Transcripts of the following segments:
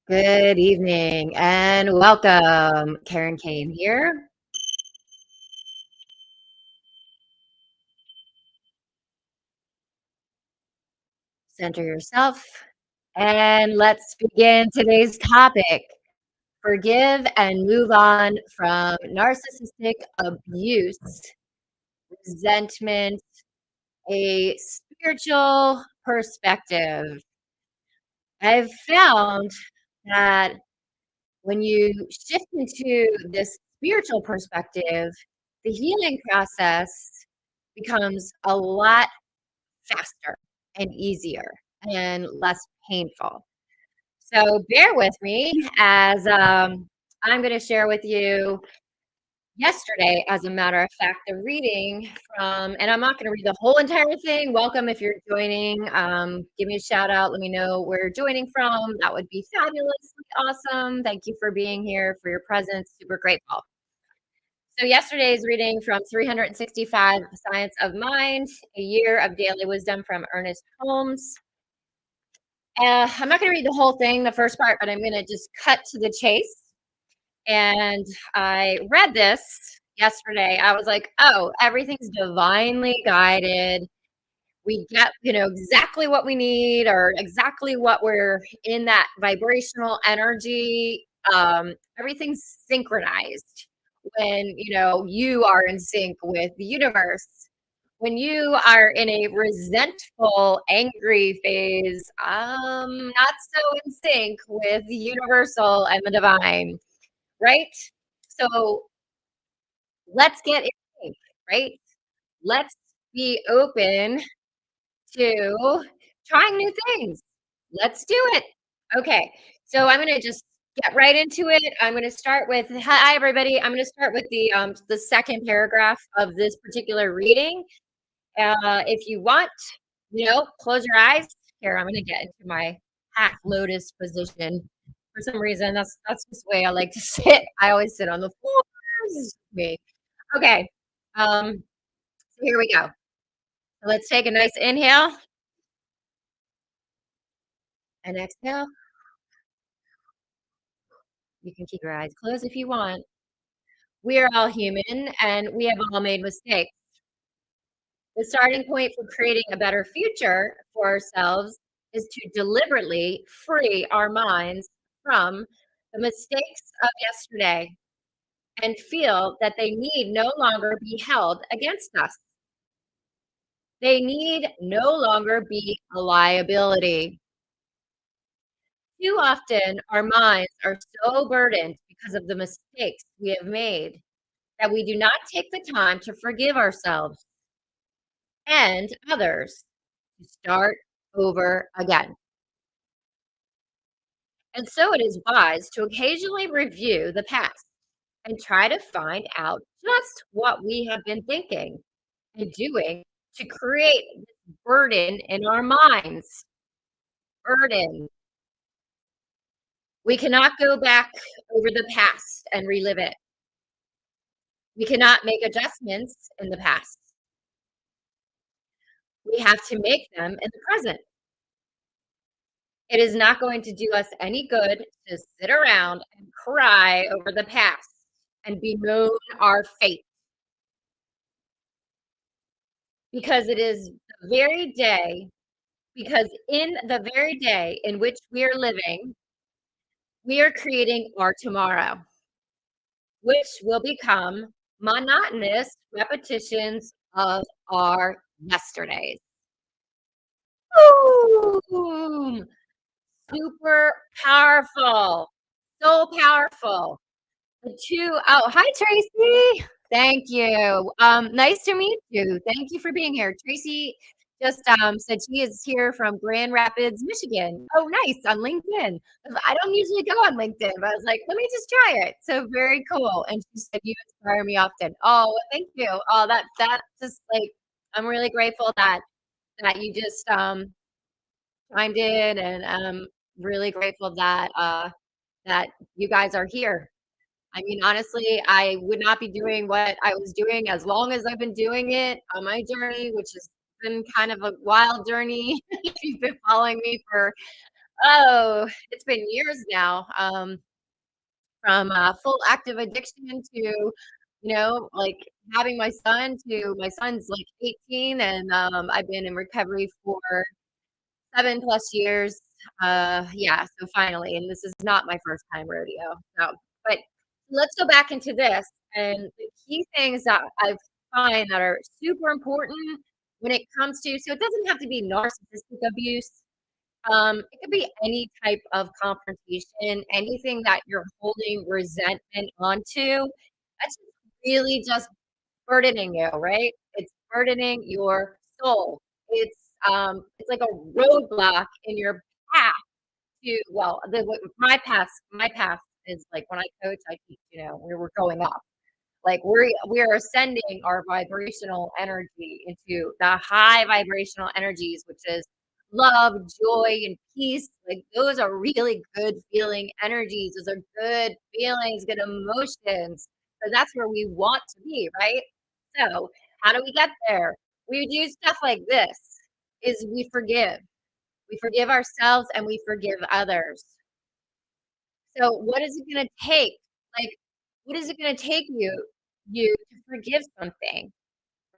Good evening and welcome. Karen Kane here. Center yourself and let's begin today's topic. Forgive and move on from narcissistic abuse, resentment, a spiritual perspective. I've found that when you shift into this spiritual perspective, the healing process becomes a lot faster and easier and less painful. So bear with me as I'm going to share with you yesterday, as a matter of fact, the reading from, and I'm not going to read the whole entire thing. Welcome if you're joining. Give me a shout out. Let me know where you're joining from. That would be fabulously awesome. Thank you for being here, for your presence. Super grateful. So yesterday's reading from 365 Science of Mind, a year of daily wisdom from Ernest Holmes. I'm not going to read the whole thing, the first part, but I'm going to just cut to the chase. And I read this yesterday. I was like, oh, everything's divinely guided. We get, exactly what we need or exactly what we're in that vibrational energy. Everything's synchronized when, you are in sync with the universe. When you are in a resentful, angry phase, not so in sync with the universal and the divine, right? So let's get in sync, right? Let's be open to trying new things. Let's do it. Okay. So I'm going to just get right into it. I'm going to start with hi everybody. I'm going to start with the second paragraph of this particular reading. If you want, close your eyes. Here, I'm going to get into my half lotus position. For some reason, that's just the way I like to sit. I always sit on the floor. This is me. Okay. So here we go. Let's take a nice inhale and exhale. You can keep your eyes closed if you want. We are all human and we have all made mistakes. The starting point for creating a better future for ourselves is to deliberately free our minds from the mistakes of yesterday and feel that they need no longer be held against us. They need no longer be a liability. Too often, our minds are so burdened because of the mistakes we have made that we do not take the time to forgive ourselves and others to start over again. And so it is wise to occasionally review the past and try to find out just what we have been thinking and doing to create this burden in our minds. Burden. We cannot go back over the past and relive it. We cannot make adjustments in the past. We have to make them in the present. It is not going to do us any good to sit around and cry over the past and bemoan our fate. Because it is the very day, because in the very day in which we are living, we are creating our tomorrow, which will become monotonous repetitions of our yesterdays. Boom! Super powerful. So powerful. The two oh, hi, Tracy. Thank you. Nice to meet you. Thank you for being here. Tracy just said she is here from Grand Rapids, Michigan. Oh, nice, on LinkedIn. I don't usually go on LinkedIn, but I was like, let me just try it. So very cool. And she said, you inspire me often. Oh, well, thank you. Oh, that just like I'm really grateful that you just chimed in, and really grateful that you guys are here. I mean, honestly, I would not be doing what I was doing as long as I've been doing it on my journey, which has been kind of a wild journey. If you've been following me for Oh, it's been years now, from, full active addiction to, like, having my son to my son's, like, 18, and, I've been in recovery for 7 plus years. Yeah, so finally, and this is not my first time rodeo. So, but let's go back into this. And the key things that I find that are super important when it comes to, so it doesn't have to be narcissistic abuse. It could be any type of confrontation, anything that you're holding resentment onto. That's really just burdening you, right? It's burdening your soul. It's like a roadblock in your path to, well, my path is like when I coach, I teach, we were going up. Like we are ascending our vibrational energy into the high vibrational energies, which is love, joy, and peace. Like those are really good feeling energies. Those are good feelings, good emotions. So that's where we want to be, right? So how do we get there? We do stuff like this is we forgive. We forgive ourselves and we forgive others. So what is it gonna take? Like, what is it gonna take you to forgive something,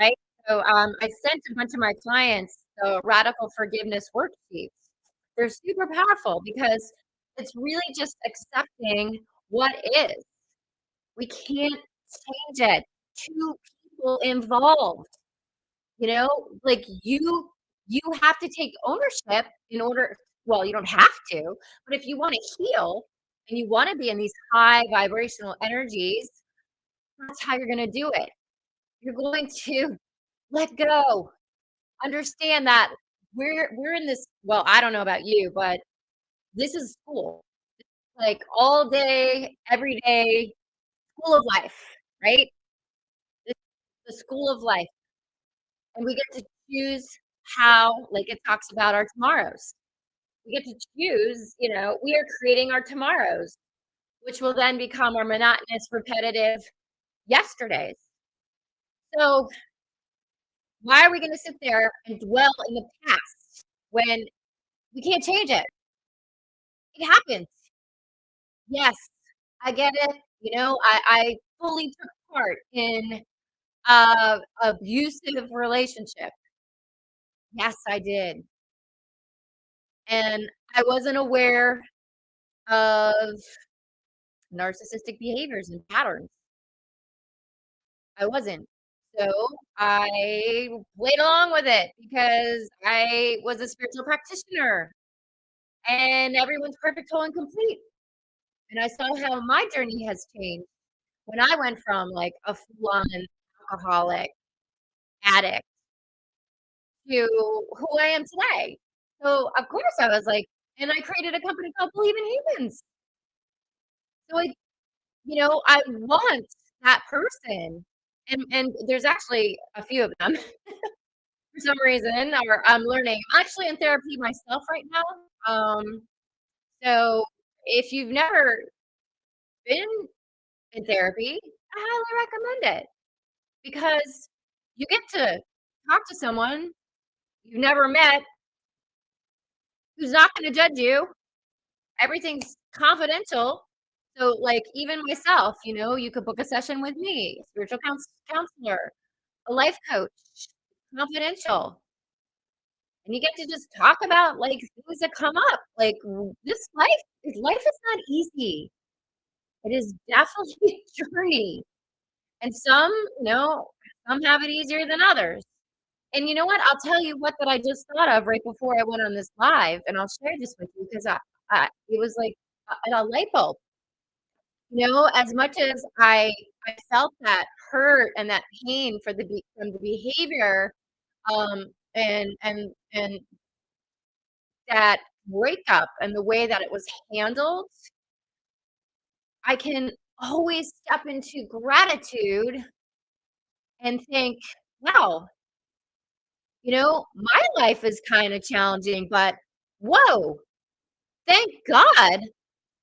right? So, I sent a bunch of my clients the radical forgiveness worksheets. They're super powerful because it's really just accepting what is. We can't change it. 2 people involved. Like you have to take ownership in order, well, you don't have to, but if you wanna heal and you wanna be in these high vibrational energies, that's how you're gonna do it. You're going to let go. Understand that we're in this, well, I don't know about you, but this is school. Like all day, every day, school of life, right? It's the school of life, and we get to choose how, like it talks about our tomorrows. We get to choose, we are creating our tomorrows, which will then become our monotonous, repetitive yesterdays. So, why are we going to sit there and dwell in the past when we can't change it? It happens. Yes, I get it. I fully took part in a abusive relationship. Yes, I did. And I wasn't aware of narcissistic behaviors and patterns. I wasn't. So I played along with it because I was a spiritual practitioner and everyone's perfect, whole, and complete. And I saw how my journey has changed when I went from like a full on alcoholic addict to who I am today. So of course I was like, and I created a company called Believe in Humans. So I want that person. And there's actually a few of them for some reason, or I'm learning. I'm actually in therapy myself right now. So if you've never been in therapy, I highly recommend it because you get to talk to someone you've never met who's not going to judge you. Everything's confidential. So, like, even myself, you could book a session with me, spiritual counselor, a life coach, confidential. And you get to just talk about, like, things that come up. Like, life is not easy. It is definitely a journey. And some have it easier than others. And you know what? I'll tell you what that I just thought of right before I went on this live, and I'll share this with you because it was like a light bulb. As much as I felt that hurt and that pain from the behavior, and that breakup and the way that it was handled, I can always step into gratitude and think, wow, my life is kind of challenging, but whoa, thank God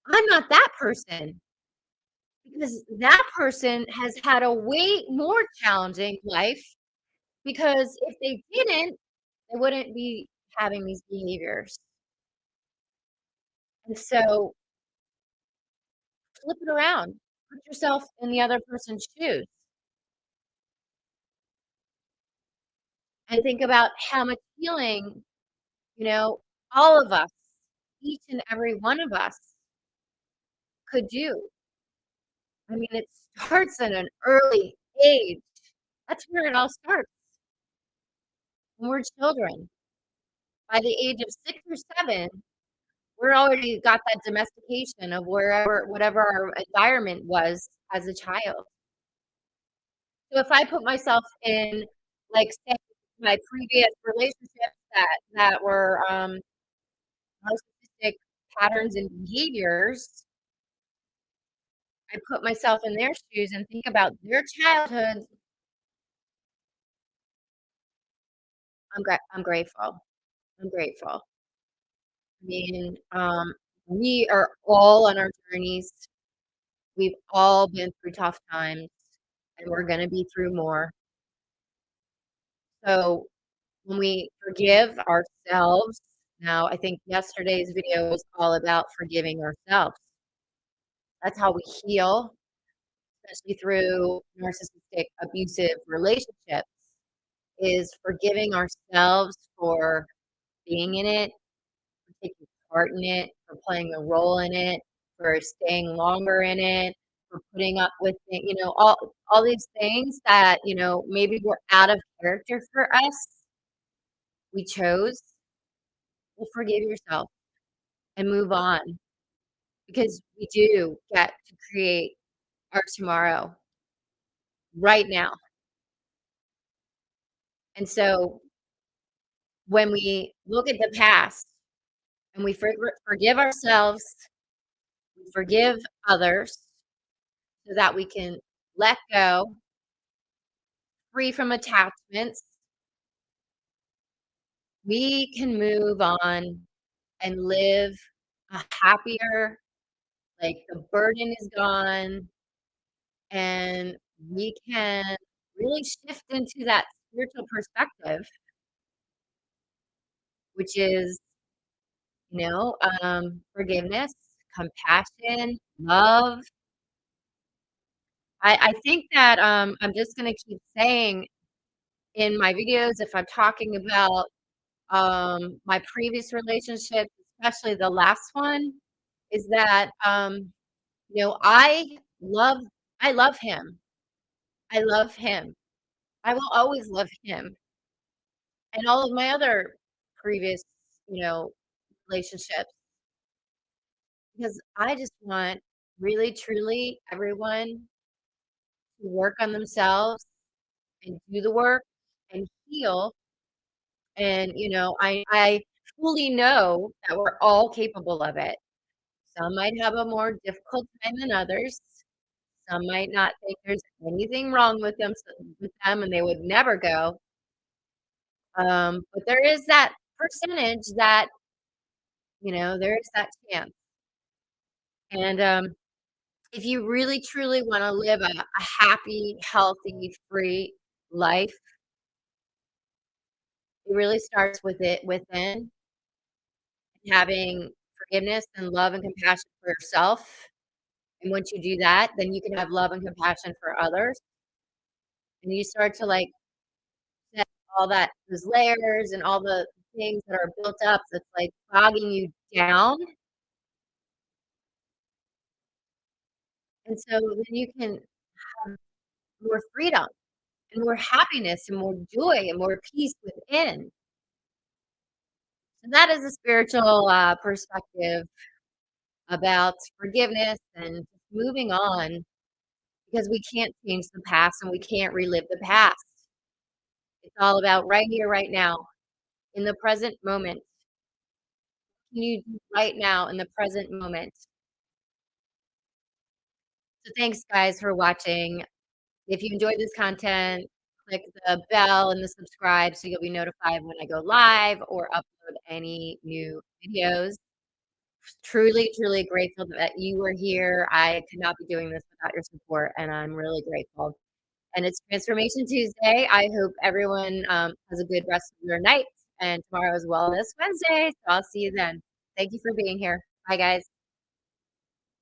I'm not that person because that person has had a way more challenging life because if they didn't, they wouldn't be having these behaviors. And so flip it around. Put yourself in the other person's shoes and think about how much healing, you know, all of us, each and every one of us could do. I mean, it starts at an early age. That's where it all starts when we're children. By the age of 6 or 7, we're already got that domestication of wherever whatever our environment was as a child. So if I put myself in, like, say, my previous relationships that were, narcissistic patterns and behaviors, I put myself in their shoes and think about their childhood, I'm grateful. I'm grateful. I mean, we are all on our journeys. We've all been through tough times, and we're gonna be through more. So, when we forgive ourselves now, I think yesterday's video was all about forgiving ourselves. That's how we heal, especially through narcissistic abusive relationships, is forgiving ourselves for being in it, for taking part in it, for playing a role in it, for staying longer in it, for putting up with it, all these things that, maybe were out of character for us, we chose. Well, forgive yourself and move on because we do get to create our tomorrow right now. And so when we look at the past and we forgive ourselves, we forgive others so that we can let go, free from attachments, we can move on and live a happier, like the burden is gone, and we can really shift into that spiritual perspective, which is, forgiveness, compassion, love. I think that I'm just going to keep saying in my videos, if I'm talking about my previous relationships, especially the last one, is that I love I love him. I love him. I will always love him and all of my other previous, you know, relationships because I just want really truly everyone to work on themselves and do the work and heal. And, I fully know that we're all capable of it. Some might have a more difficult time than others. Some might not think there's anything wrong with them and they would never go. But there is that percentage that, there is that chance. And if you really truly want to live a happy, healthy, free life, it really starts with it within, having forgiveness and love and compassion for yourself. And once you do that, then you can have love and compassion for others. And you start to like set all that those layers and all the things that are built up that's like bogging you down. And so then you can have more freedom and more happiness and more joy and more peace within. So that is a spiritual perspective about forgiveness and just moving on because we can't change the past and we can't relive the past. It's all about right here, right now, in the present moment. Can you do right now in the present moment? So thanks, guys, for watching. If you enjoyed this content, click the bell and the subscribe so you'll be notified when I go live or upload any new videos. Truly, truly grateful that you were here. I could not be doing this without your support, and I'm really grateful. And it's Transformation Tuesday. I hope everyone has a good rest of your night, and tomorrow is Wellness Wednesday. So I'll see you then. Thank you for being here. Bye, guys.